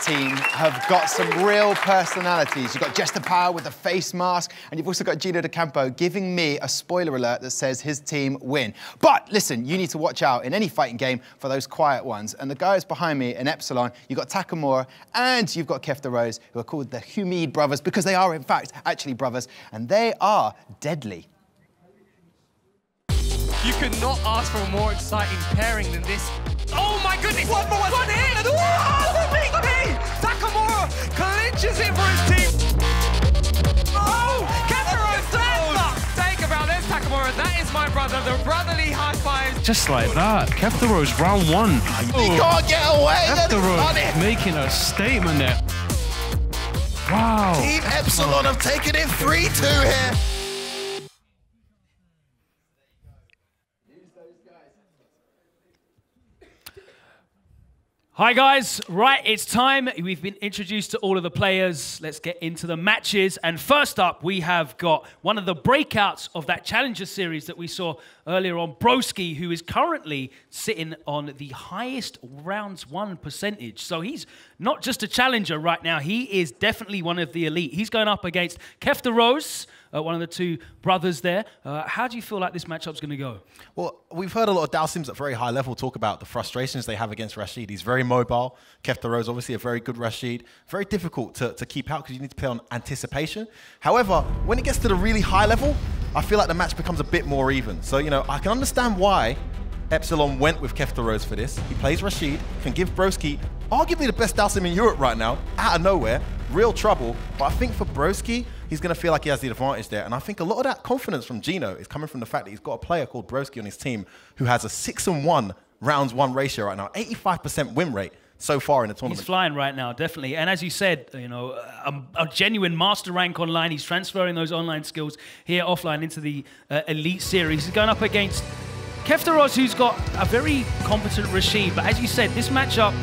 team have got some real personalities. You've got Jester Power with the face mask, and you've also got Gino D'Acampo giving me a spoiler alert that says his team win. But listen, you need to watch out in any fighting game for those quiet ones. And the guys behind me in Epsilon, you've got Takamura and you've got Kef the Rose, who are called the Humid brothers because they are, in fact, actually brothers, and they are deadly. You could not ask for a more exciting pairing than this. Oh my goodness! One hit! Oh, me! Takamura clinches it for his team. Oh, Keftaro's deadlock! Take about this, Takamura. That is my brother. The brotherly high fives. Just like that, Keftaro's round one. He can't get away. Keftaro's making a statement there. Wow. Team Epsilon have taken it 3-2 here. Hi guys, right, it's time. We've been introduced to all of the players. Let's get into the matches. And first up, we have got one of the breakouts of that Challenger series that we saw earlier on, Broski, who is currently sitting on the highest rounds won percentage. So he's not just a challenger right now, he is definitely one of the elite. He's going up against Kef the Rose, one of the two brothers there. How do you feel like this matchup's going to go? Well, we've heard a lot of Dalsims at very high level talk about the frustrations they have against Rashid. He's very mobile. Kef the Rose, obviously a very good Rashid. Very difficult to keep out because you need to play on anticipation. However, when it gets to the really high level, I feel like the match becomes a bit more even. So, you know, I can understand why Epsilon went with Kef the Rose for this. He plays Rashid, can give Broski arguably the best Dalsim in Europe right now, out of nowhere, real trouble. But I think for Broski, he's going to feel like he has the advantage there. And I think a lot of that confidence from Gino is coming from the fact that he's got a player called Broski on his team who has a 6-1 rounds won ratio right now, 85% win rate so far in the tournament. He's flying right now, definitely. And as you said, you know, a genuine master rank online. He's transferring those online skills here offline into the Elite Series. He's going up against Kef the Rose, who's got a very competent Rashid. But as you said, this matchup,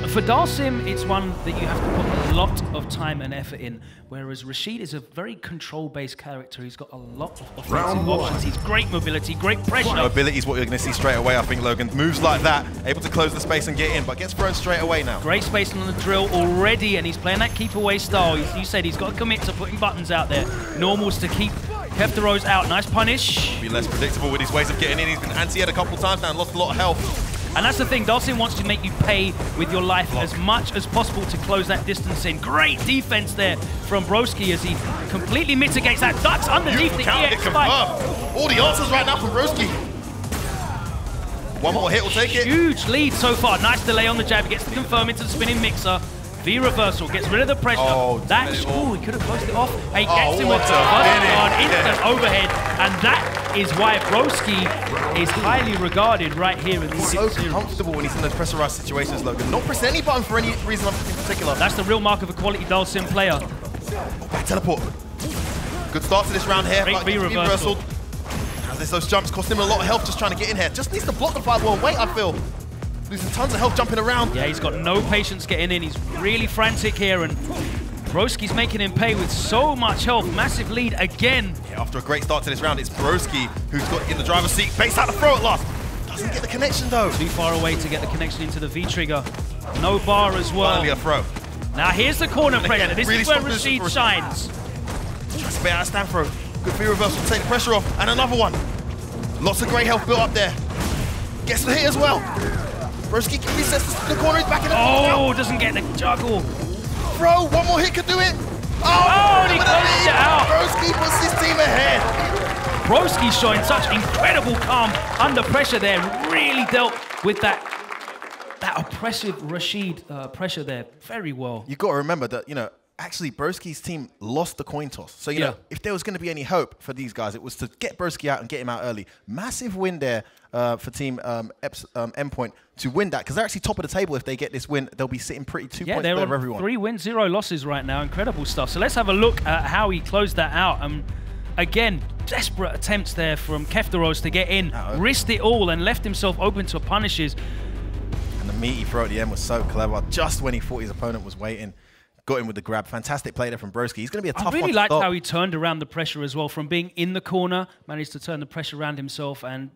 for Dalsim, it's one that you have to put a lot of time and effort in, whereas Rashid is a very control-based character. He's got a lot of offensive options. He's great mobility, great pressure. Mobility is what you're going to see straight away, I think, Logan. Moves like that, able to close the space and get in, but gets thrown straight away now. Great spacing on the drill already, and he's playing that keep-away style. You said he's got to commit to putting buttons out there. Normals to keep Kef the Rose out. Nice punish. Be less predictable with his ways of getting in. He's been anti-ed a couple times now and lost a lot of health. And that's the thing, Dalsim wants to make you pay with your life as much as possible to close that distance in. Great defense there from Broski as he completely mitigates that. Ducks underneath the EX spike. All the answers right now from Broski. One more hit will take it. Huge lead so far. Nice delay on the jab. He gets to confirm into the spinning mixer. V reversal, gets rid of the pressure. Oh, he could have closed it off. And he gets him with an instant overhead. And that is why Broski is highly regarded right here in the so comfortable when he's in those pressurized situations, Logan. Not press any button for any reason in particular. That's the real mark of a quality Dalsim player. Back teleport. Good start to this round here. Great V reversal. As those jumps cost him a lot of health just trying to get in here. Just needs to block the 5-1 weight, I feel. Losing tons of health jumping around. Yeah, he's got no patience getting in. He's really frantic here, and Broski's making him pay with so much health. Massive lead again. Yeah, after a great start to this round, it's Broski who's got in the driver's seat. Baits out the throw at last. Doesn't get the connection though. Too far away to get the connection into the V-trigger. No bar as well. Finally a throw. Now here's the corner pressure. This is where Rashid shines. Tries to spit out a stand throw. Good V reversal to take the pressure off. And another one. Lots of great health built up there. Gets the hit as well. Broski resets the corner, he's back in the Oh, doesn't get the juggle. Throw, one more hit could do it. Oh, he closed it out. Broski puts his team ahead. Broski's showing such incredible calm under pressure there. Really dealt with that oppressive Rashid pressure there very well. You've got to remember that, you know, actually Broski's team lost the coin toss. So, you know, if there was going to be any hope for these guys, it was to get Broski out and get him out early. Massive win there for team Endpoint to win that, because they're actually top of the table. If they get this win, they'll be sitting pretty 2 points better of everyone. 3 wins, 0 losses right now. Incredible stuff. So let's have a look at how he closed that out. Again, desperate attempts there from Kef the Rose to get in, risked it all and left himself open to punishes. And the meaty throw at the end was so clever. Just when he thought his opponent was waiting, got him with the grab. Fantastic play there from Broski. He's going to be a tough one to stop. I really liked how he turned around the pressure as well. From being in the corner, managed to turn the pressure around himself. And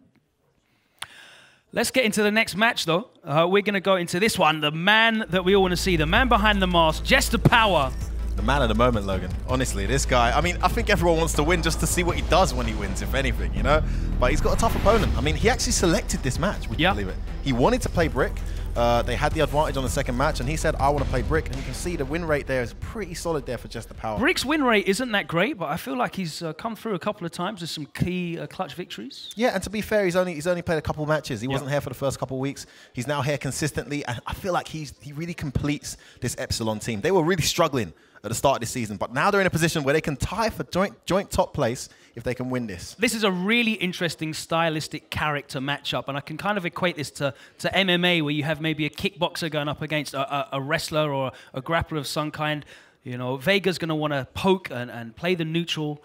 Let's get into the next match, though. We're going to go into this one. The man that we all want to see, the man behind the mask, Jester Power. The man of the moment, Logan. Honestly, this guy, I mean, I think everyone wants to win just to see what he does when he wins, if anything, you know? But he's got a tough opponent. I mean, he actually selected this match, would you believe it? He wanted to play Brick. They had the advantage on the second match, and he said, I want to play Brick. And you can see the win rate there is pretty solid there for Jester Power. Brick's win rate isn't that great, but I feel like he's come through a couple of times with some key clutch victories. Yeah, and to be fair, he's only played a couple matches. He wasn't here for the first couple of weeks. He's now here consistently, and I feel like he really completes this Epsilon team. They were really struggling at the start of this season, but now they're in a position where they can tie for joint top place if they can win this. This is a really interesting stylistic character matchup, and I can kind of equate this to MMA, where you have maybe a kickboxer going up against a wrestler or a grappler of some kind. You know, Vega's going to want to poke and play the neutral,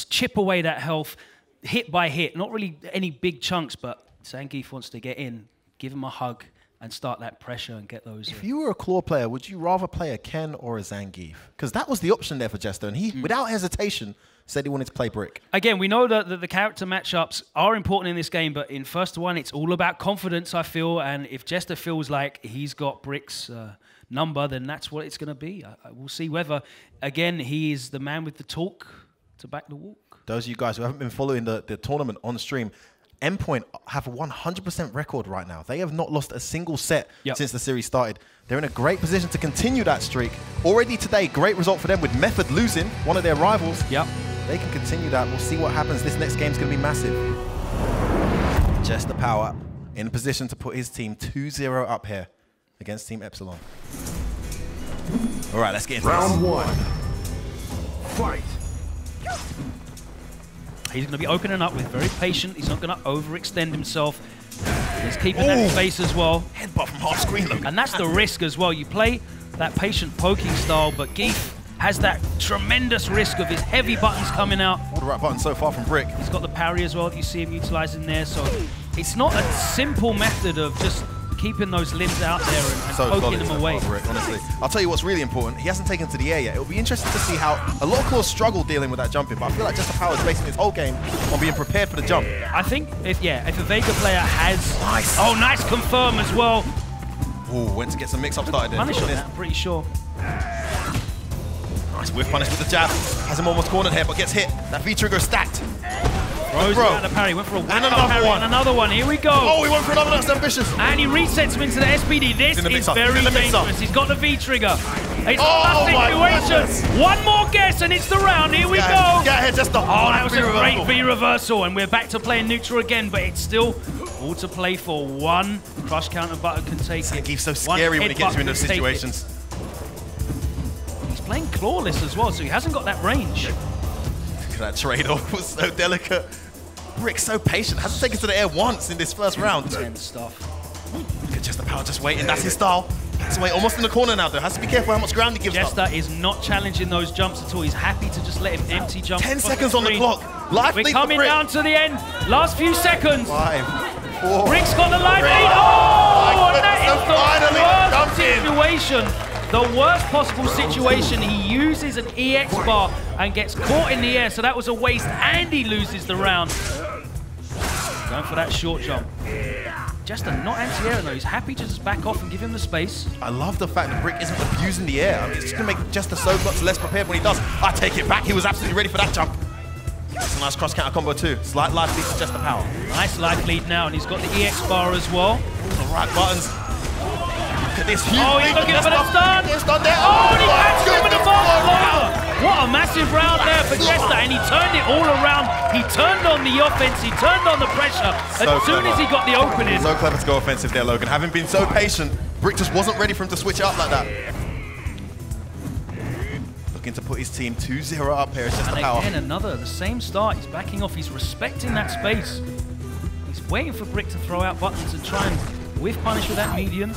chip away that health, hit by hit. Not really any big chunks, but Zangief wants to get in, give him a hug, and start that pressure and get those. If you were a Claw player, would you rather play a Ken or a Zangief? Because that was the option there for Jester, and he, without hesitation, said he wanted to play Brick. Again, we know that the character matchups are important in this game, but in first one, it's all about confidence, I feel, and if Jester feels like he's got Brick's number, then that's what it's going to be. We'll see whether, again, he is the man with the talk to back the walk. Those of you guys who haven't been following the tournament on stream, Endpoint have a 100% record right now. They have not lost a single set since the series started. They're in a great position to continue that streak. Already today, great result for them with Method losing, one of their rivals. They can continue that. We'll see what happens. This next game's going to be massive. Jester Power in a position to put his team 2-0 up here against Team Epsilon. All right, let's get into Round one. Fight. He's going to be opening up with very patient. He's not going to overextend himself. He's keeping that space as well. Headbutt from half screen, look. And that's the risk as well. You play that patient poking style, but Gif has that tremendous risk of his heavy buttons coming out. All the right buttons so far from Brick. He's got the parry as well that you see him utilizing there. So it's not a simple method of just keeping those limbs out there and poking them away. Brick, honestly. I'll tell you what's really important. He hasn't taken to the air yet. It'll be interesting to see how a lot of Claws struggle dealing with that jumping, but I feel like Jester Power is basing his whole game on being prepared for the jump. I think if a Vega player has... Oh, nice confirm as well. Ooh, went to get some mix-up started there. Punish on that, I'm pretty sure. Nice whiff punish with the jab. Has him almost cornered here, but gets hit. That V-trigger stacked. Throws out the parry, went for a another one. And another one, here we go. Oh, he went for another, that's ambitious. And he resets him into the SPD. This is very dangerous. He's got the V-trigger. It's a situation. One more guess and it's the round, here we go. Get ahead, Jester. Oh, that was a great V-reversal, and we're back to playing neutral again, but it's still all to play for. One crush counter button can take it. Zangief's so scary when he gets you in those situations. He's playing clawless as well, so he hasn't got that range. That trade-off was so delicate. Brick's so patient, hasn't taken to the air once in this first round. Intense stuff. Look at Jester Power just waiting, that's his style. That's away, almost in the corner now though. Has to be careful how much ground he gives up. Jester is not challenging those jumps at all. He's happy to just let him empty jump. 10 seconds on the clock. Life We're coming down to the end. Last few seconds. 5, 4. Brick's got the life lead. Oh, and that is the worst situation. The worst possible situation. He uses an EX bar and gets caught in the air, so that was a waste, and he loses the round. Going for that short jump. Jester not anti-air though. He's happy to just back off and give him the space. I love the fact that Brick isn't abusing the air. I mean, it's just going to make Jester so much less prepared when he does. I take it back. He was absolutely ready for that jump. It's a nice cross-counter combo too. Slight life lead to Jester Power. Nice life lead now, and he's got the EX bar as well. The right buttons. Look at this huge he's looking for the stun. There. Oh, and he catches him with the ball. What a massive round there for Jester, and he turned it all around. He turned on the offense, he turned on the pressure as soon as he got the opening. So clever to go offensive there, Logan. Having been so patient, Brick just wasn't ready for him to switch it up like that. Looking to put his team 2-0 up here. It's just the power. And again, the same start. He's backing off. He's respecting that space. He's waiting for Brick to throw out buttons and try and whiff punish with that medium.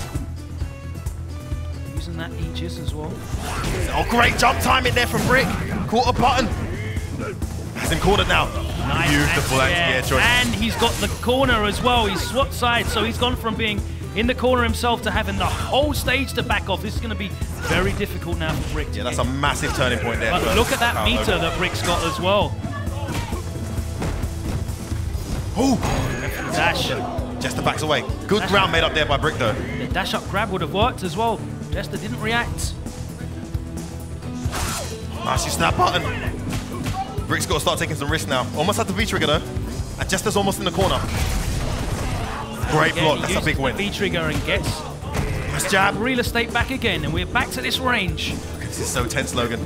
Using that Aegis as well. Oh, great jump timing there from Brick. Caught a button. Has him cornered now. Nice. Beautiful anti-air choice. And he's got the corner as well. He's swapped sides, so he's gone from being in the corner himself to having the whole stage to back off. This is going to be very difficult now for Brick. Yeah, that's a massive turning point there. But look at that meter that Brick's got as well. Oh! Dash. Jester backs away. Good ground made up there by Brick, though. The dash up grab would have worked as well. Jester didn't react. Nice, you snap button. Brick's got to start taking some risks now. Almost had the V-trigger, though. And Jester's almost in the corner. Great block, that's a big win. V-trigger and gets Nice jab. real estate back again, and we're back to this range. This is so tense, Logan.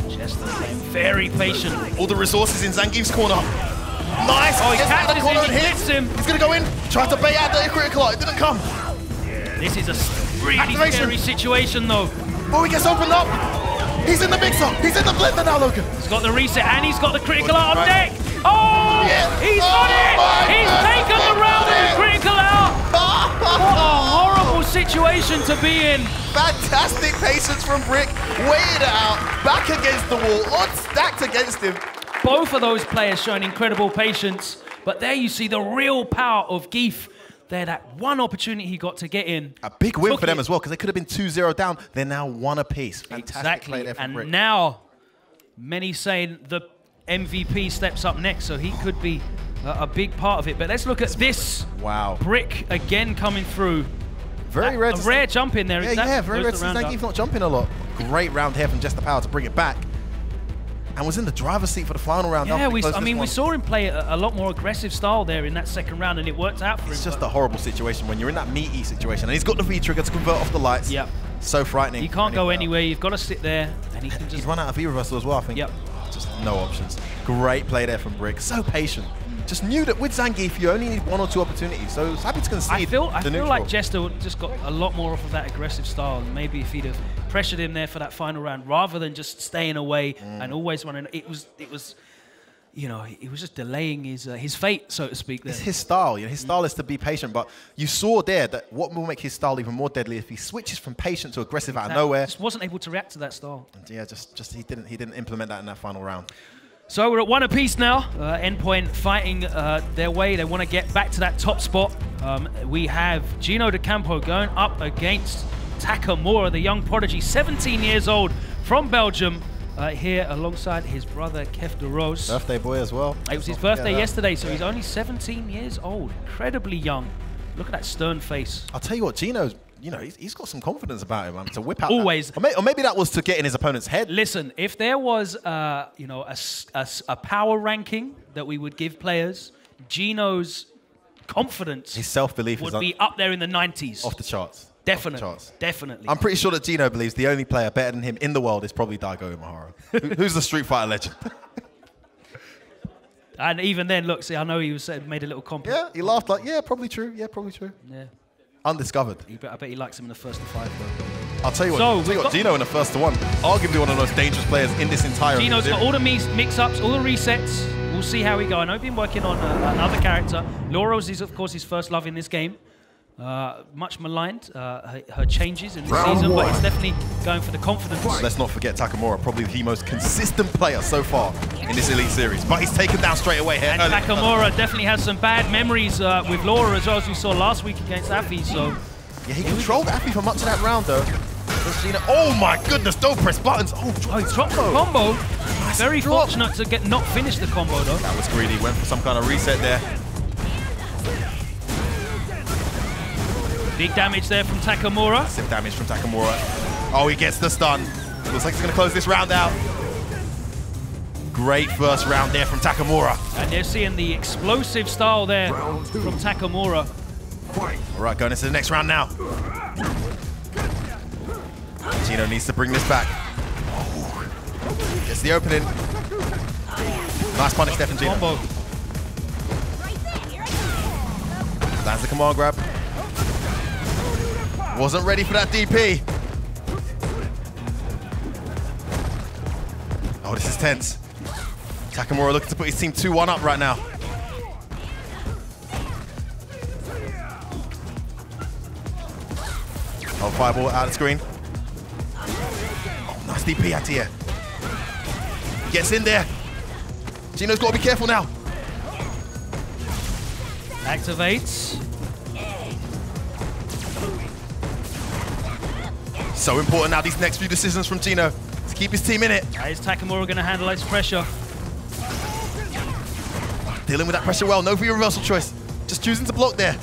Jester playing very patient. All the resources in Zangief's corner. Nice! Oh, he Gets out of the catches corner him, and he hits. hits him. He's going to go in. Tries to bait out the critical. It didn't come. This is a really Activation. scary situation, though. Oh, he gets opened up. He's in the mixer. He's in the blender now, Logan. He's got the reset, and he's got the critical out on deck. Oh! Yeah. He's Oh got it! my He's God. taken the round with the critical out! What a horrible situation to be in. Fantastic patience from Brick. Waited it out. Back against the wall. Odds stacked against him. Both of those players showing incredible patience, but there you see the real power of Gif. There, that one opportunity he got to get in. A big win Took for them it. as well, because they could have been 2-0 down. They're now 1 apiece. Fantastic play Exactly, there from and Brick. now many saying the MVP steps up next, so he could be a big part of it. But let's look at this. Wow. Brick again coming through. Very rare. A rare jump in there. Yeah, very rare to see round up. Zangief not jumping a lot. Great round here from Jester Power to bring it back. And was in the driver's seat for the final round. Yeah, after we closed this one. saw him play a lot more aggressive style there in that second round, and it worked out for him. It's just a horrible situation when you're in that meaty situation. And he's got the V-trigger to convert off the lights. Yep. So frightening. He can't go anywhere. You've got to sit there, and he can He's just... run out of V-reversal as well, I think. Yep. Just no options. Great play there from Brick. So patient. Just knew that with Zangief, you only need 1 or 2 opportunities. So he's happy to concede. I feel the neutral. like Jester just got a lot more off of that aggressive style. And maybe if he'd have pressured him there for that final round, rather than just staying away and always running, it was, you know, he was just delaying his fate, so to speak. There. It's his style. You know, his style is to be patient. But you saw there that what will make his style even more deadly if he switches from patient to aggressive out of nowhere. Just wasn't able to react to that style. And yeah, just he didn't implement that in that final round. So we're at 1 apiece now. Endpoint fighting their way. They want to get back to that top spot. We have Gino D'Acampo going up against Takamura, the young prodigy, 17 years old, from Belgium, here alongside his brother Kev de Rose. Birthday boy as well. It was his birthday yesterday, so he's only 17 years old. Incredibly young. Look at that stern face. I'll tell you what, Gino's, you know, he's got some confidence about him, man, to whip out. Always. That. Or maybe that was to get in his opponent's head. Listen, if there was, you know, a power ranking that we would give players, Gino's confidence, His self-belief would is be up there in the 90s. off the charts. Definitely, Off the charts. definitely. I'm pretty sure that Gino believes the only player better than him in the world is probably Daigo Umehara, who's the Street Fighter legend. And even then, look, see, I know he was made a little compliment. Yeah, he laughed like, yeah, probably true. Yeah, probably true. Yeah. Undiscovered. I bet he likes him in the first to 5, though. I'll tell you what, So, Gino in the first to 1, arguably one of the most dangerous players in this entire Gino's got series. all the mix-ups, all the resets. We'll see how we go. I know he's been working on another character. Laura's is, of course, his first love in this game. Much maligned, her changes in the season, but it's definitely going for the confidence. Let's not forget Takamura, probably the most consistent player so far in this Elite Series. But he's taken down straight away here. And Takamura definitely has some bad memories with Laura as well, as we saw last week against Afi. So yeah, he controlled Afi for much of that round, though. Oh my goodness, don't press buttons. Oh, he dropped the combo. Very fortunate to not finish the combo, though. That was greedy. Went for some kind of reset there. Big damage there from Takamura. Massive damage from Takamura. Oh, he gets the stun. Looks like he's going to close this round out. Great first round there from Takamura. And they're seeing the explosive style there from Takamura. All right, going into the next round now. Gino needs to bring this back. Oh, gets the opening. Nice punish there from Gino. Combo. Lands the command grab. Wasn't ready for that DP. Oh, this is tense. Takamura looking to put his team 2-1 up right now. Oh, fireball out of screen. Oh, nice DP out here. Gets in there. Gino's got to be careful now. Activates. So important now, these next few decisions from Gino to keep his team in it. How is Takamura going to handle his pressure? Dealing with that pressure well, no V reversal choice. Just choosing to block there.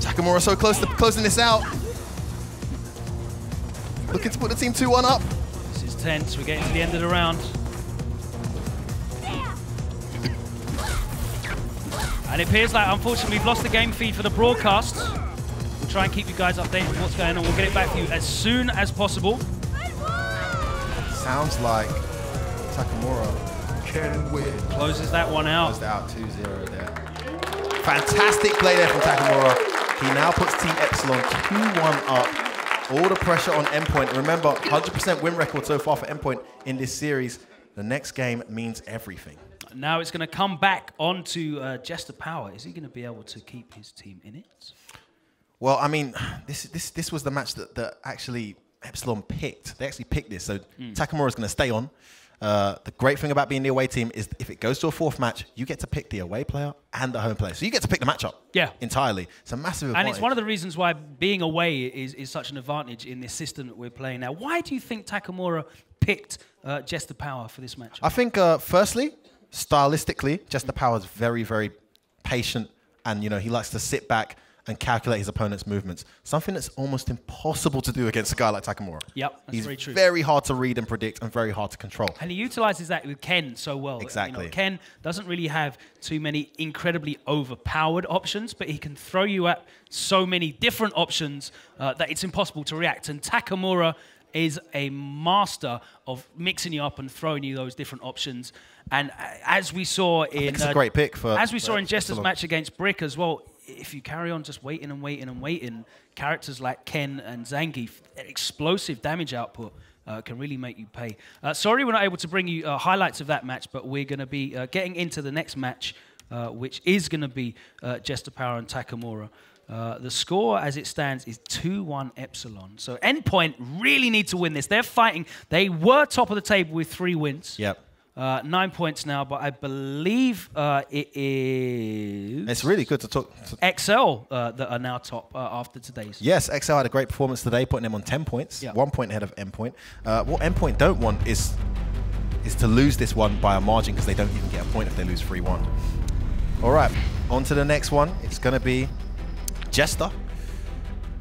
Takamura so close to closing this out. Looking to put the team 2-1 up. This is tense. We're getting to the end of the round. And it appears like, unfortunately, we've lost the game feed for the broadcast. We'll try and keep you guys updated with what's going on. We'll get it back for you as soon as possible. Sounds like Takamura Can win. Closes that one out. closed out 2-0 there. Fantastic play there from Takamura. He now puts Team Epsilon 2-1 up. All the pressure on Endpoint. Remember, 100% win record so far for Endpoint in this series. The next game means everything. Now it's going to come back onto Jester Power. Is he going to be able to keep his team in it? Well, I mean, this was the match that actually Epsilon picked. They actually picked this, so Takamura is going to stay on. The great thing about being the away team is if it goes to a fourth match, you get to pick the away player and the home player. So you get to pick the matchup entirely. It's a massive advantage. And it's one of the reasons why being away is such an advantage in this system that we're playing now. Why do you think Takamura picked Jester Power for this match? I think, firstly, stylistically, Jester Power is very, very patient, and he likes to sit back and calculate his opponent's movements. Something that's almost impossible to do against a guy like Takamura. Yep, that's He's very true. very hard to read and predict and very hard to control. And he utilizes that with Ken so well. Exactly. Ken doesn't really have too many incredibly overpowered options, but he can throw you at so many different options that it's impossible to react. And Takamura is a master of mixing you up and throwing you those different options. And as we saw in it's a great pick for as we saw in Jester's Epsilon. match against Brick as well, if you carry on just waiting and waiting and waiting, characters like Ken and Zangief, explosive damage output can really make you pay. Sorry we're not able to bring you highlights of that match, but we're going to be getting into the next match, which is going to be Jester Power and Takamura. The score as it stands is 2-1 Epsilon. So Endpoint really need to win this. They're fighting. They were top of the table with 3 wins. Yep. 9 points now, but I believe it is... It's really good to talk to XL that are now top after today's. Yes, XL had a great performance today, putting them on 10 points, 1 point ahead of Endpoint. What Endpoint don't want is to lose this one by a margin, because they don't even get a point if they lose 3-1. All right, on to the next one. It's going to be Jester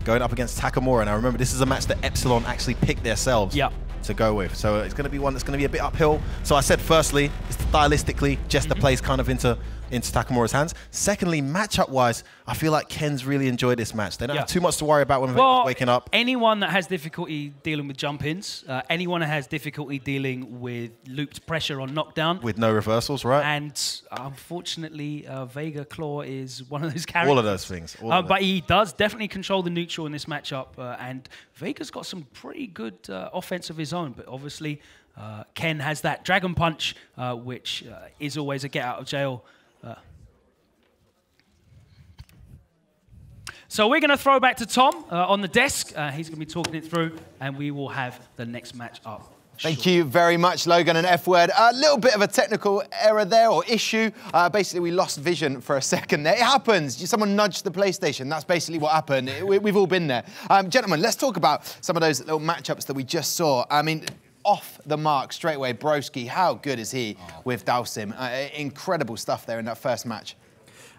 going up against Takamura. Now remember, this is a match that Epsilon actually picked themselves to go with. So it's going to be one that's going to be a bit uphill. So I said, firstly, stylistically, Jester plays kind of into Takamura's hands. Secondly, matchup-wise, I feel like Ken's really enjoyed this match. They don't have too much to worry about when they're waking up. Anyone that has difficulty dealing with jump-ins, anyone that has difficulty dealing with looped pressure on knockdown. With no reversals, right? And unfortunately, Vega Claw is one of those characters. All of those things. But he does definitely control the neutral in this matchup. And Vega's got some pretty good offense of his own. But obviously, Ken has that Dragon Punch, which is always a get-out-of-jail. So we're going to throw back to Tom on the desk. He's going to be talking it through, and we will have the next match up. Thank you very much, Logan and F-Word. A little bit of a technical error there, or issue. Basically, we lost vision for a second there. It happens. Someone nudged the PlayStation. That's basically what happened. We've all been there. Gentlemen, let's talk about some of those little matchups that we just saw. I mean, off the mark straight away, Broski, how good is he with Dalsim? Incredible stuff there in that first match.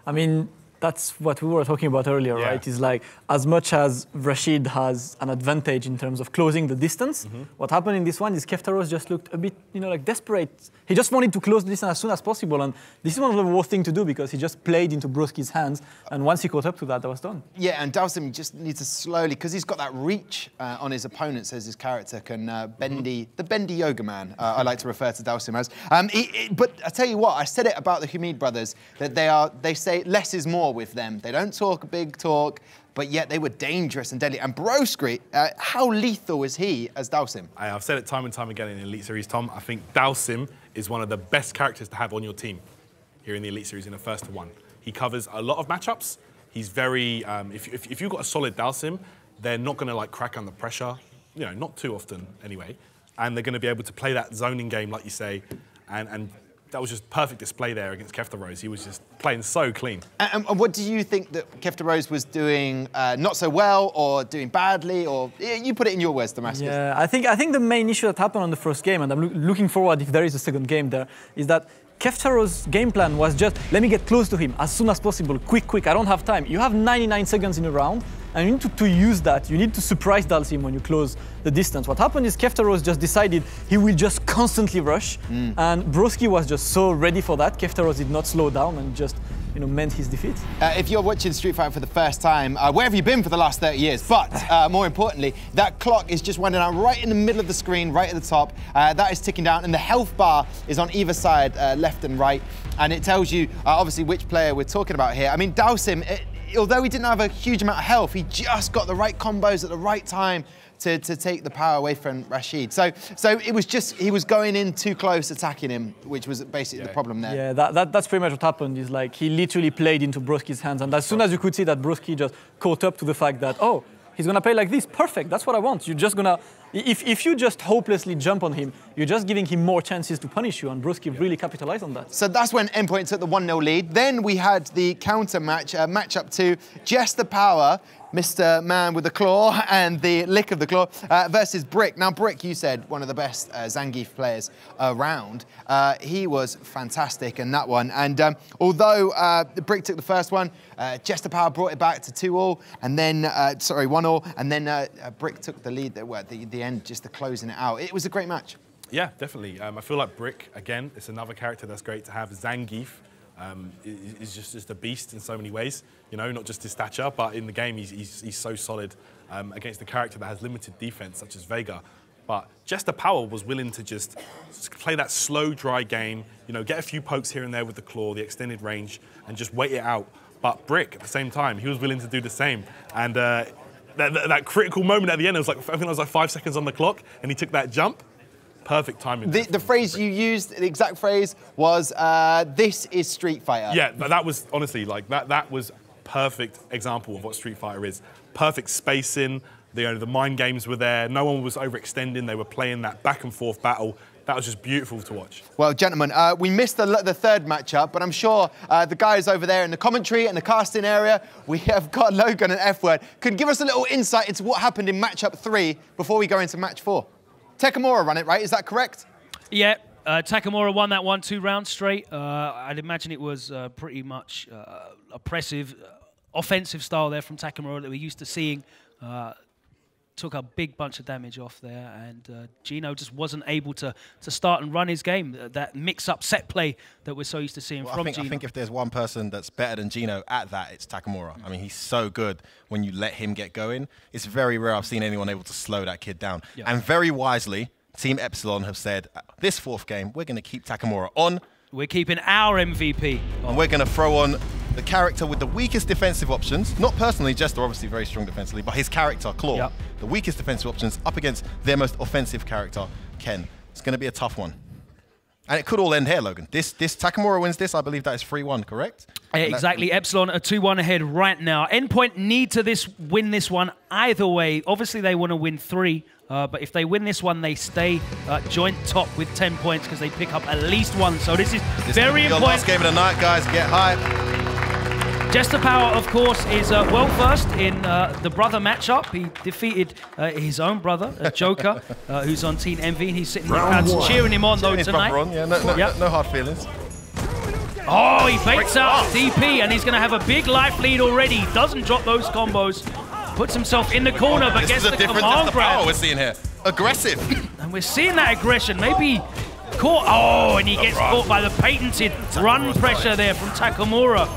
I mean, that's what we were talking about earlier, right? It's like, as much as Rashid has an advantage in terms of closing the distance, what happened in this one is Keftaros just looked a bit, like desperate. He just wanted to close the distance as soon as possible, and this is one of the worst things to do, because he just played into Broski's hands, and once he caught up to that, that was done. Yeah, and Dalsim just needs to slowly, because he's got that reach on his opponent, says his character can the bendy yoga man, I like to refer to Dalsim as. But I tell you what, I said it about the Hamid brothers, that they say less is more with them. They don't talk a big talk, but yet they were dangerous and deadly. And Broski, how lethal is he as Dalsim? I've said it time and time again in the Elite Series, Tom. I think Dalsim is one of the best characters to have on your team here in the Elite Series in a 1-to-1. He covers a lot of matchups. He's very, if you've got a solid Dalsim, they're not going to crack under pressure, not too often anyway. And they're going to be able to play that zoning game, like you say, and that was just perfect display there against Keftaros. He was just playing so clean. And what do you think that Keftaros was doing not so well, or doing badly, or you put it in your words, Damascus? Yeah, I think the main issue that happened on the first game, and I'm looking forward if there is a second game there, is that Keftaro's game plan was just, let me get close to him as soon as possible, quick, I don't have time. You have 99 seconds in a round, and you need to use that. You need to surprise Dalsim when you close the distance. What happened is Keftaros just decided he will just constantly rush, and Broski was just so ready for that. Keftaros did not slow down and just meant his defeat. If you're watching Street Fighter for the first time, where have you been for the last 30 years? But more importantly, that clock is just running out right in the middle of the screen, right at the top. That is ticking down, and the health bar is on either side, left and right. And it tells you, obviously, which player we're talking about here. I mean, Dalsim, although he didn't have a huge amount of health, he just got the right combos at the right time to take the power away from Rashid. So it was just, he was going in too close, attacking him, which was basically the problem there. Yeah, that's pretty much what happened, is like he literally played into Broski's hands, and as soon as you could see that Broski just caught up to the fact that, oh, he's gonna play like this, perfect, that's what I want. You're just gonna, if you just hopelessly jump on him, you're just giving him more chances to punish you, and Broski really capitalized on that. So that's when Endpoint took the 1-0 lead. Then we had the counter match, matchup 2, Jester Power, Mr. Man with the claw and the lick of the claw versus Brick. Now, Brick, you said one of the best Zangief players around. He was fantastic in that one. And although Brick took the first one, Jester Power brought it back to 2-all, and then, 1-all, and then Brick took the lead at the end, just the closing it out. It was a great match. Yeah, definitely. I feel like Brick, again, it's another character that's great to have. Zangief is just a beast in so many ways, not just his stature, but in the game he's so solid against a character that has limited defense, such as Vega. But Jester Power was willing to just play that slow, dry game, get a few pokes here and there with the claw, the extended range, and just wait it out. But Brick, at the same time, he was willing to do the same. And that critical moment at the end, I think it was like 5 seconds on the clock, and he took that jump. Perfect timing. The phrase you used, the exact phrase, was, this is Street Fighter. Yeah, that was, honestly, like, that was perfect example of what Street Fighter is. Perfect spacing, the mind games were there, no one was overextending, they were playing that back and forth battle. That was just beautiful to watch. Well, gentlemen, we missed the third matchup, but I'm sure the guys over there in the commentary and the casting area, we have got Logan and F-Word, could give us a little insight into what happened in matchup 3 before we go into match 4. Takamura ran it, right? Is that correct? Yeah, Takamura won that 1-2 round straight. I'd imagine it was pretty much oppressive, offensive style there from Takamura that we're used to seeing. Took a big bunch of damage off there, and Gino just wasn't able to start and run his game. That mix-up set play that we're so used to seeing from Gino. I think if there's one person that's better than Gino at that, it's Takamura. I mean, he's so good when you let him get going. It's very rare I've seen anyone able to slow that kid down. Yeah. And very wisely, Team Epsilon have said, this 4th game, we're going to keep Takamura on. We're keeping our MVP on. And we're going to throw on the character with the weakest defensive options. Not personally, Jester obviously very strong defensively, but his character, Claw, yep. The weakest defensive options up against their most offensive character, Ken. It's going to be a tough one. And it could all end here, Logan. This Takamura wins this, I believe that is 3-1, correct? Exactly. Epsilon are 2-1 ahead right now. Endpoint need to win this one either way. Obviously, they want to win 3. But if they win this one, they stay joint top with 10 points because they pick up at least 1. So this is very important. Last game of the night, guys. Get hype. Jester Power, of course, is well versed in the brother matchup. He defeated his own brother, Joker, who's on Team Envy. And he's sitting in the crowd cheering him on, though, tonight. Yeah, no hard feelings. Oh, he baits out DP, and he's going to have a big life lead already. Doesn't drop those combos. Puts himself in the corner, but gets the command grab. We're seeing here. Aggressive. And we're seeing that aggression. Maybe caught. Oh, and he gets caught by the patented run pressure there from Takamura.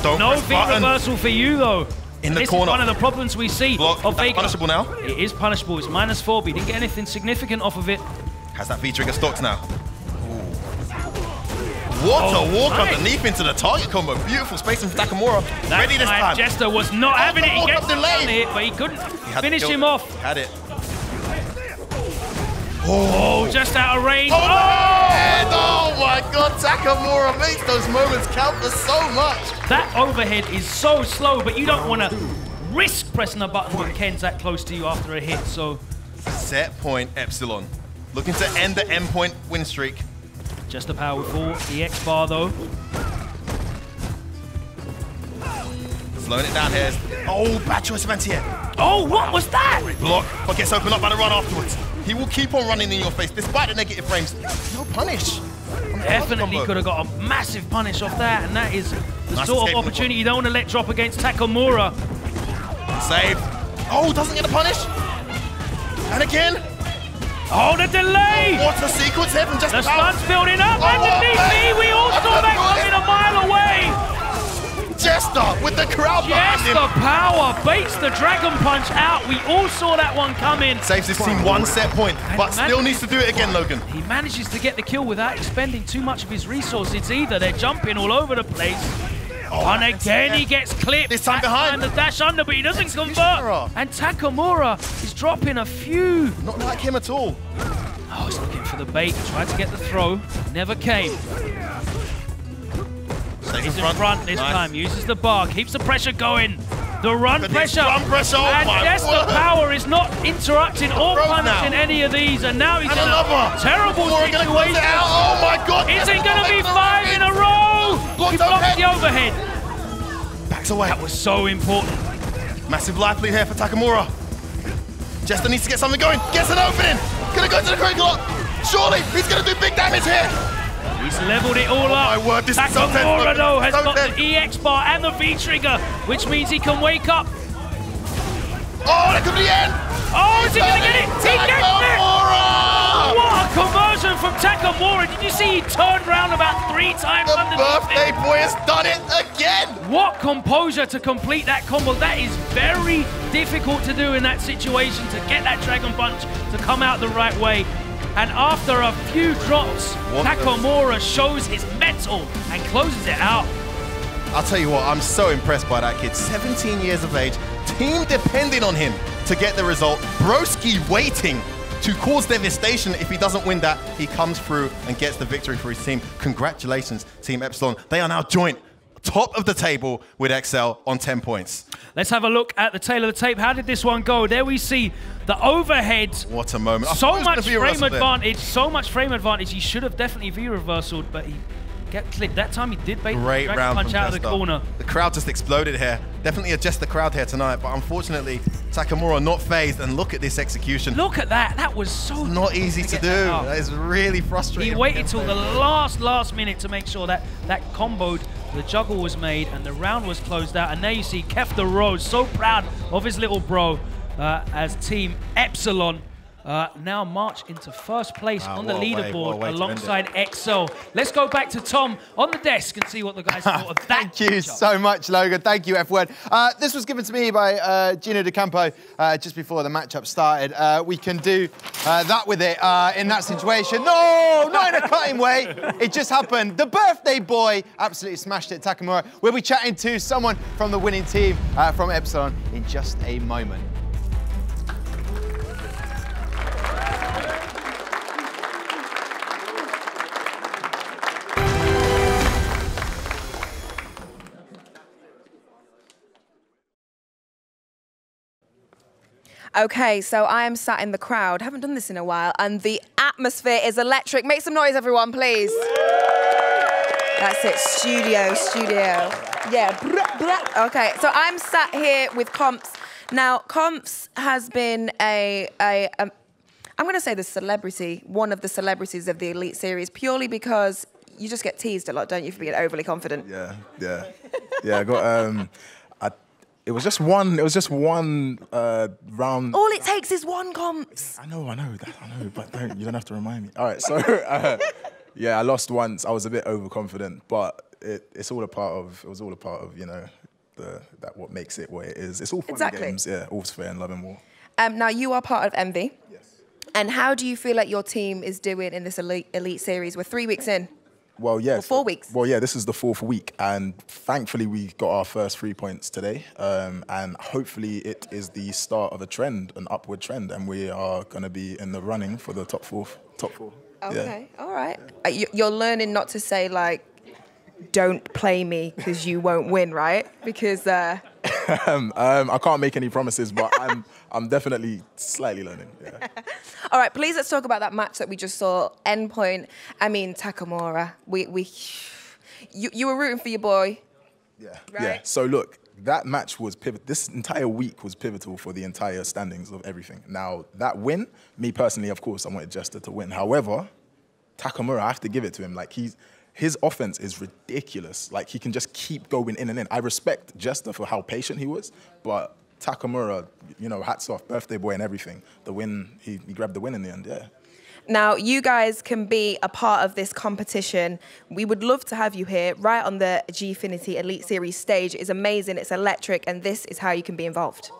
No big reversal for you, though. In the this corner. Is one of the problems we see of Vega. Punishable now? It is punishable. It's -4, but he didn't get anything significant off of it. Has that V-trigger stocks now? What a walk underneath into the target combo. Beautiful spacing from Takamura. Ready this time. Jester was not having it. He gets the hit, but he couldn't finish him off. Had it. Oh, just out of range. Oh my God, Takamura makes those moments count for so much. That overhead is so slow, but you don't want to risk pressing a button when Ken's that close to you after a hit, so. Set point, Epsilon. Looking to end the Endpoint win streak. Just a power with all the X bar though. Slowing it down here. Oh, bad choice of anti-air. Oh, what was that? Block, but gets opened up by the run afterwards. He will keep on running in your face despite the negative frames. No punish. Definitely could have got a massive punish off that, and that is the Nice sort of escape opportunity you don't want to let drop against Takamura. Save. Oh, doesn't get a punish. And again. Oh, the delay! What a sequence here from Just The stun's building up underneath me. We all saw that coming a mile away. Jester with the crowd behind him. Jester power baits the Dragon Punch out. We all saw that one coming. Saves his team 1 set point, but still needs to do it again, Logan. He manages to get the kill without expending too much of his resources either. They're jumping all over the place. And again, he gets clipped. This time behind. The dash under, but he doesn't convert. And Takamura is dropping a few. Not like him at all. Oh, he's looking for the bait. Tried to get the throw. Never came. He's in front this time. Uses the bar. Keeps the pressure going. The run pressure. Run pressure. Oh And my yes, word. the power is not interrupting or Broke punishing now. any of these. And now he's And in another. a terrible We're gonna close situation. it out. Oh my God. Is it Jester going to be making a 5 run. in a row? He blocks overhead. the overhead. Backs away. That was so important. Massive life lead here for Takamura. Jester needs to get something going. Gets an opening. Gonna go to the critical lock. Surely he's gonna do big damage here. He's leveled it all up. My word, this is so tense. Takamura, though, has So got tense. the EX bar and the V trigger, which means he can wake up. Oh, that could be the end. Oh, is he going to get it? He gets it! Takamura! What a conversion from Takamura. Did you see he turned around about 3 times The underneath birthday it? boy has done it again. What composure to complete that combo. That is very difficult to do in that situation, to get that Dragon Punch to come out the right way. And after a few drops, Takamura shows his mettle and closes it out. I'll tell you what, I'm so impressed by that kid. 17 years of age, team depending on him to get the result. Broski waiting to cause devastation. If he doesn't win that, he comes through and gets the victory for his team. Congratulations, Team Epsilon. They are now joint top of the table with XL on 10 points. Let's have a look at the tail of the tape. How did this one go? There we see the overhead. What a moment. So much frame advantage. So much frame advantage. He should have definitely V-reversaled, but he got clipped. That time he did bait the Great Dragon round Punch from out of the Jester. corner. The crowd just exploded here. Definitely a Jester crowd here tonight, but unfortunately, Takamura not phased, and look at this execution. Look at that. That was so Not easy to do. That is really frustrating. He waited till the last minute to make sure that that comboed, the juggle was made, and the round was closed out. And there you see Kefta Rose, so proud of his little bro as Team Epsilon now march into first place on the leaderboard alongside XL. Let's go back to Tom on the desk and see what the guys thought of that. Thank you so much, Logan. Thank you, F-Word. This was given to me by Gino D'Acampo just before the matchup started. We can do that with it in that situation. No, not in a cutting way. It just happened. The birthday boy absolutely smashed it, Takamura. We'll be chatting to someone from the winning team from Epsilon in just a moment. Okay, so I am sat in the crowd. Haven't done this in a while, and the atmosphere is electric. Make some noise, everyone, please. That's it, studio. Yeah, okay, so I'm sat here with Comps. Now, Comps has been I'm going to say the celebrity, one of the celebrities of the Elite Series, purely because you just get teased a lot, don't you, for being overly confident? Yeah. I got it was just one round. All it takes is one, Comps. I know, but you don't have to remind me. All right, so yeah, I lost once. I was a bit overconfident, but it was all a part of you know that what makes it what it is. It's all fun games, yeah. All's fair in love and war. Now you are part of MV. Yes. And how do you feel like your team is doing in this Elite Series? We're 3 weeks in. Well, yeah. Or 4 weeks. Well, yeah, this is the 4th week, and thankfully we got our first 3 points today, and hopefully it is the start of a trend, an upward trend, and we are going to be in the running for the top four. Okay, all right. You're learning not to say, like, don't play me because you won't win, right? Because... I can't make any promises, but I'm definitely slightly learning. Yeah. All right, please let's talk about that match that we just saw. Endpoint. I mean Takamura. You were rooting for your boy. Yeah. Right? Yeah. So look, that match was pivotal. This entire week was pivotal for the entire standings of everything. Now, that win, me personally, of course, I wanted Jester to win. However, Takamura, I have to give it to him. Like, his offense is ridiculous. Like, he can just keep going in and in. I respect Jester for how patient he was, but Takamura, you know, hats off, birthday boy and everything. The win, he grabbed the win in the end, yeah. Now, you guys can be a part of this competition. We would love to have you here right on the Gfinity Elite Series stage. It's amazing, it's electric, and this is how you can be involved.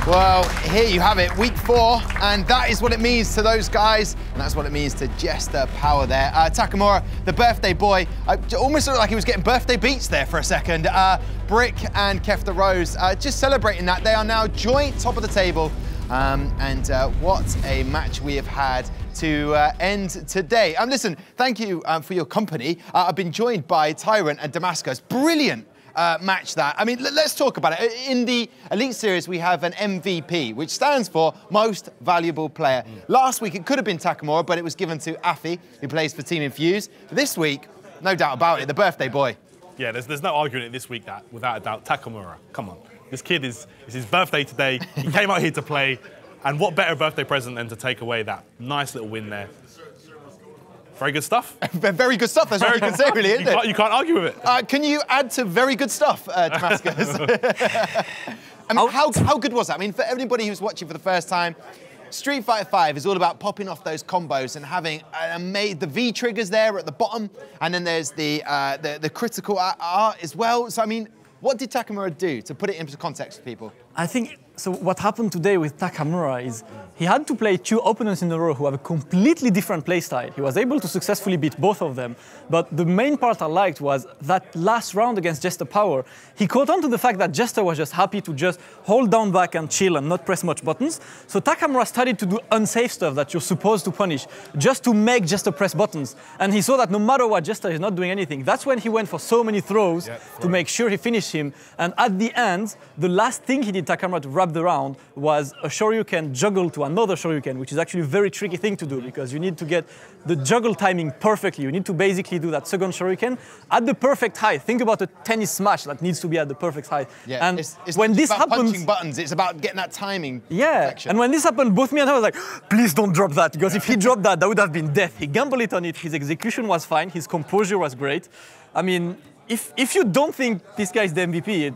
Well, here you have it, week 4, and that is what it means to those guys, and that's what it means to Jester Power there. Takamura, the birthday boy, almost looked like he was getting birthday beats there for a second. Brick and Kefta Rose just celebrating that. They are now joint top of the table, and what a match we have had to end today. Listen, thank you for your company. I've been joined by Tyrant and Damascus. Brilliant match that. I mean, let's talk about it. In the Elite Series, we have an MVP, which stands for Most Valuable Player. Last week, it could have been Takamura, but it was given to Afi, who plays for Team Infuse. This week, no doubt about it, the birthday boy. Yeah, there's no arguing it this week that, without a doubt, Takamura. Come on. This kid it's his birthday today. He came out here to play. And what better birthday present than to take away that nice little win there. Very good stuff. Very good stuff, that's all you can say, really, isn't it? You can't argue with it. Can you add to very good stuff, Damascus? I mean, how good was that? I mean, for everybody who's watching for the first time, Street Fighter V is all about popping off those combos and having the V triggers there at the bottom, and then there's the critical art as well. So, I mean, what did Takamura do to put it into context for people? I think, so what happened today with Takamura is he had to play 2 opponents in a row who have a completely different playstyle. He was able to successfully beat both of them. But the main part I liked was that last round against Jester Power, he caught on to the fact that Jester was just happy to just hold down back and chill and not press much buttons. So Takamura started to do unsafe stuff that you're supposed to punish, just to make Jester press buttons. And he saw that no matter what, Jester is not doing anything. That's when he went for so many throws to make sure he finished him. And at the end, the last thing he did, Takamura, to wrap the round was a Shoryuken juggle to another Shoryuken, which is actually a very tricky thing to do because you need to get the juggle timing perfectly. You need to basically do that second Shoryuken at the perfect height. Think about a tennis smash that needs to be at the perfect height. Yeah, and it's when this about happens, punching buttons, it's about getting that timing. Yeah, perfection. And when this happened, both me and I was like, please don't drop that, because if he dropped that, that would have been death. He gambled it on it. His execution was fine. His composure was great. I mean, if you don't think this guy is the MVP,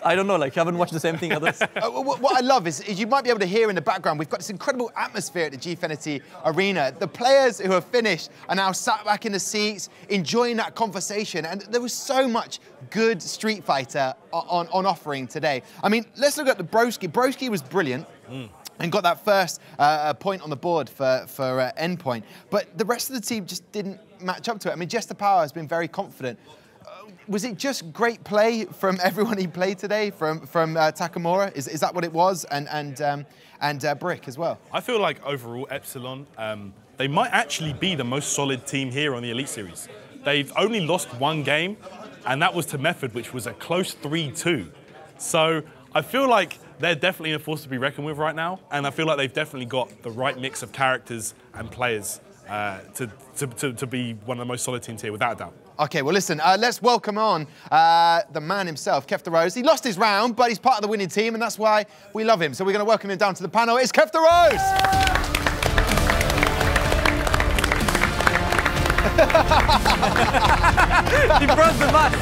I don't know, like you haven't watched the same thing others. What I love is you might be able to hear in the background, we've got this incredible atmosphere at the Gfinity Arena. The players who have finished are now sat back in the seats, enjoying that conversation. And there was so much good Street Fighter on offering today. I mean, let's look at the Broski. Broski was brilliant. And got that first point on the board for Endpoint. But the rest of the team just didn't match up to it. I mean, Jester Power has been very confident. Was it just great play from everyone he played today, from Takamura? Is that what it was? And Brick as well? I feel like overall, Epsilon, they might actually be the most solid team here on the Elite Series. They've only lost 1 game, and that was to Method, which was a close 3-2. So I feel like they're definitely a force to be reckoned with right now, and I feel like they've definitely got the right mix of characters and players to be one of the most solid teams here, without a doubt. Okay, well, listen, let's welcome on the man himself, Gfinity. He lost his round, but he's part of the winning team, and that's why we love him. So we're going to welcome him down to the panel. It's Gfinity! He brought the mask.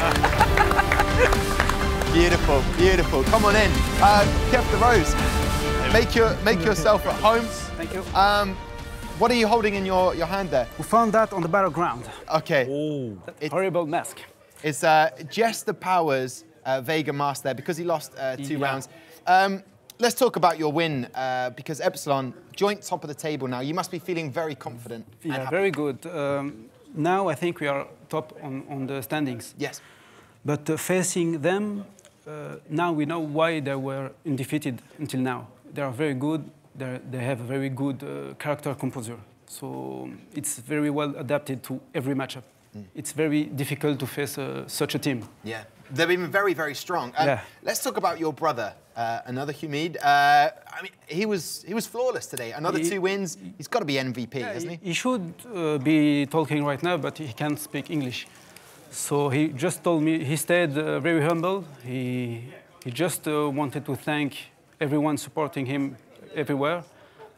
Beautiful, beautiful. Come on in. Gfinity, make yourself at home. Thank you. What are you holding in your hand there? We found that on the battleground. Okay. Horrible mask. It's Jester Power's Vega mask there because he lost 2 rounds. Let's talk about your win because Epsilon, joint top of the table now. You must be feeling very confident. Yeah, very good. Now I think we are top on the standings. Yes. But facing them, now we know why they were undefeated until now. They are very good. They have a very good character composer. So it's very well adapted to every matchup. It's very difficult to face such a team. Yeah, they've been very, very strong. Yeah. Let's talk about your brother, another Humid. I mean, he was flawless today. Another 2 wins. He's got to be MVP, hasn't he? He should be talking right now, but he can't speak English. So he just told me he stayed very humble. He just wanted to thank everyone supporting him everywhere,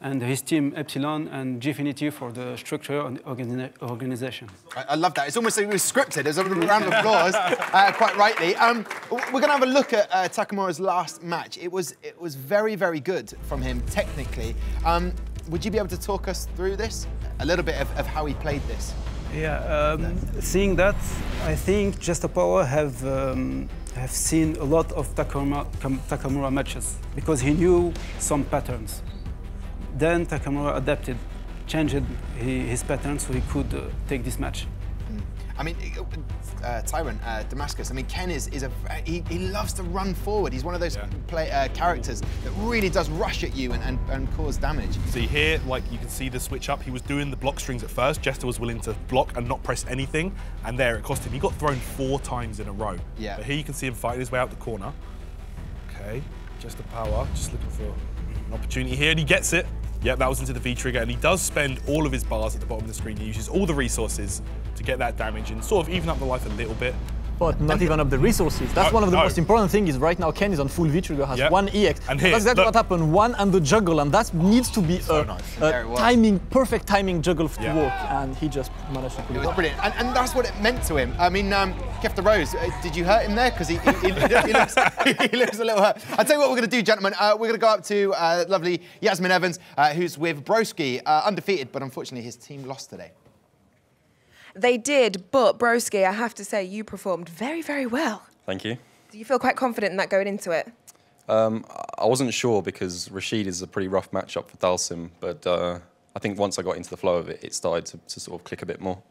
and his team Epsilon and Gfinity for the structure and organization. I love that. It's almost like it was scripted. There's a round of applause, quite rightly. We're going to have a look at Takamura's last match. It was very, very good from him technically. Would you be able to talk us through this? A little bit of how he played this? Yeah, seeing that, I think Jester Power have seen a lot of Takamura matches because he knew some patterns. Then Takamura adapted, changed his pattern so he could take this match. I mean, Tyrant, Damascus, I mean, Ken he loves to run forward. He's one of those characters that really does rush at you and cause damage. See here, like you can see the switch up. He was doing the block strings at first. Jester was willing to block and not press anything, and there it cost him. He got thrown 4 times in a row. Yeah. But here you can see him fighting his way out the corner. Okay, Jester Power, just looking for an opportunity here, and he gets it. Yep, that was into the V-trigger, and he does spend all of his bars at the bottom of the screen. He uses all the resources to get that damage and sort of even up the life a little bit. But not even up the resources. That's one of the most important things is right now Ken is on full V-trigger, has 1 EX. And here, that's exactly what happened, 1 and the juggle, and that needs to be perfect timing juggle to work, and he just managed to pull it off. It was brilliant, and that's what it meant to him. I mean, Gfinity, did you hurt him there? Because he looks a little hurt. I'll tell you what we're going to do, gentlemen. We're going to go up to lovely Yasmin Evans, who's with Broski, undefeated, but unfortunately his team lost today. They did, but Broski, I have to say, you performed very, very well. Thank you. Do you feel quite confident in that going into it? I wasn't sure because Rashid is a pretty rough matchup for Dalsim, but I think once I got into the flow of it, it started to sort of click a bit more.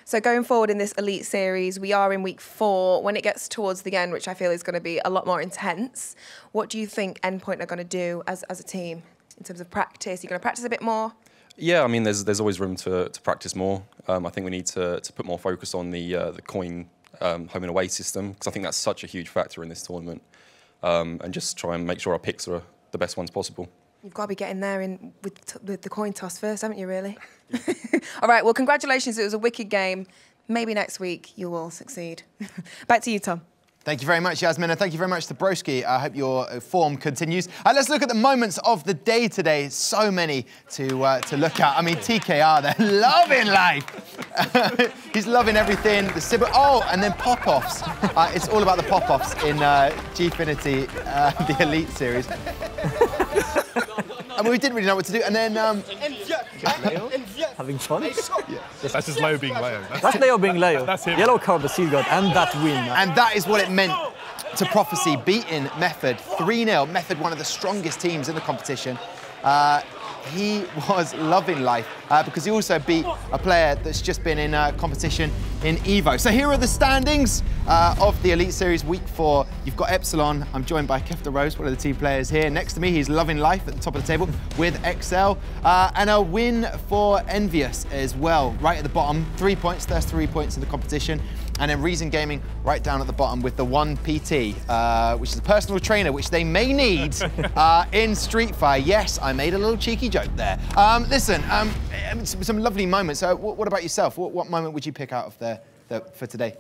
So going forward in this Elite Series, we are in week 4. When it gets towards the end, which I feel is going to be a lot more intense, what do you think Endpoint are going to do as a team in terms of practice? Are you going to practice a bit more? Yeah, I mean, there's always room to practice more. I think we need to put more focus on the coin home and away system because I think that's such a huge factor in this tournament, and just try and make sure our picks are the best ones possible. You've got to be getting there with the coin toss first, haven't you, really? All right, well, congratulations. It was a wicked game. Maybe next week you will succeed. Back to you, Tom. Thank you very much, Yasmin, and thank you very much to Broski. I hope your form continues. Let's look at the moments of the day today. So many to look at. I mean, TKR, they're loving life. He's loving everything. The Sibber, and then pop-offs. It's all about the pop-offs in Gfinity, the Elite Series. I mean, we didn't really know what to do, and then... Having fun? Yeah. That's just Leo being Leo. That's Leo being Leo. That's him. Yellow card, the Seal God, and that win. And that is what it meant to Prophecy, beating Method 3-0. Method, one of the strongest teams in the competition. He was loving life because he also beat a player that's just been in competition in EVO. So here are the standings of the Elite Series Week 4. You've got Epsilon. I'm joined by Gfinity, one of the team players here. Next to me, he's loving life at the top of the table with XL. And a win for Envious as well, right at the bottom. 3 points, there's 3 points in the competition. And then Reason Gaming right down at the bottom with the 1 PT, which is a personal trainer, which they may need in Street Fighter. Yes, I made a little cheeky joke there. Listen, some lovely moments. What about yourself? What moment would you pick out of for today?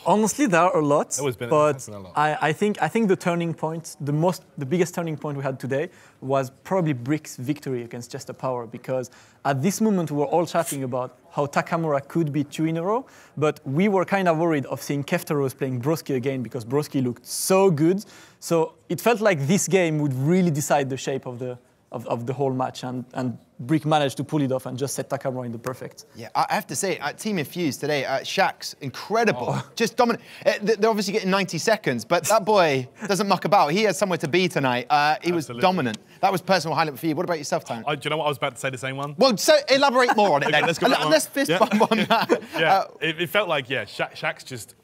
Honestly, there are a lot, but a lot. I think the turning point, the biggest turning point we had today was probably Brick's victory against Jester Power, because at this moment we were all chatting about how Takamura could be 2 in a row, but we were kind of worried of seeing Kefteros playing Broski again because Broski looked so good. So it felt like this game would really decide the shape of the whole match, and Brick managed to pull it off and just set Takamura in the perfect. Yeah, I have to say, Team Infused today, Shaq's incredible, just dominant. They're obviously getting 90 seconds, but that boy doesn't muck about. He has somewhere to be tonight. He was dominant. That was personal highlight for you. What about yourself, Tyrant? Do you know what I was about to say? The same one. Well, so elaborate more on it then. Let's fist bump on that. Yeah, it felt like Shaq's just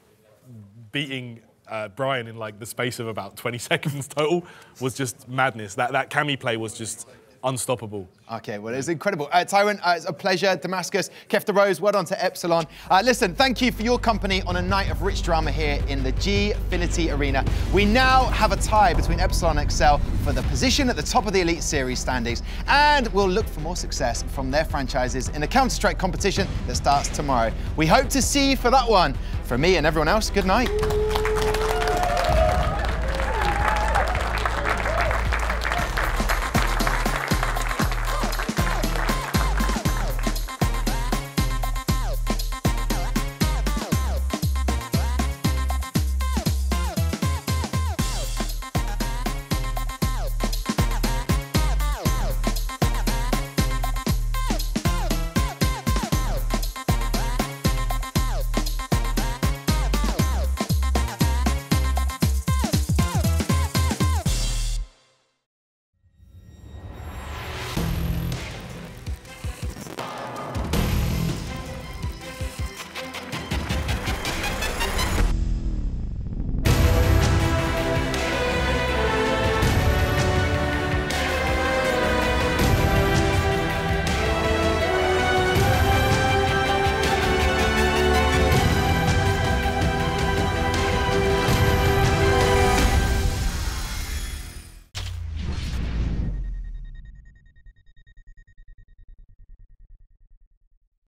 beating Brian in like the space of about 20 seconds total was just madness. That Cammy play was just unstoppable. Okay, well, it's incredible. Tyrant, it's a pleasure. Damascus, Kefteros, well done to Epsilon. Listen, thank you for your company on a night of rich drama here in the Gfinity Arena. We now have a tie between Epsilon and Excel for the position at the top of the Elite Series standings, and we'll look for more success from their franchises in the Counter-Strike competition that starts tomorrow. We hope to see you for that one. From me and everyone else, good night.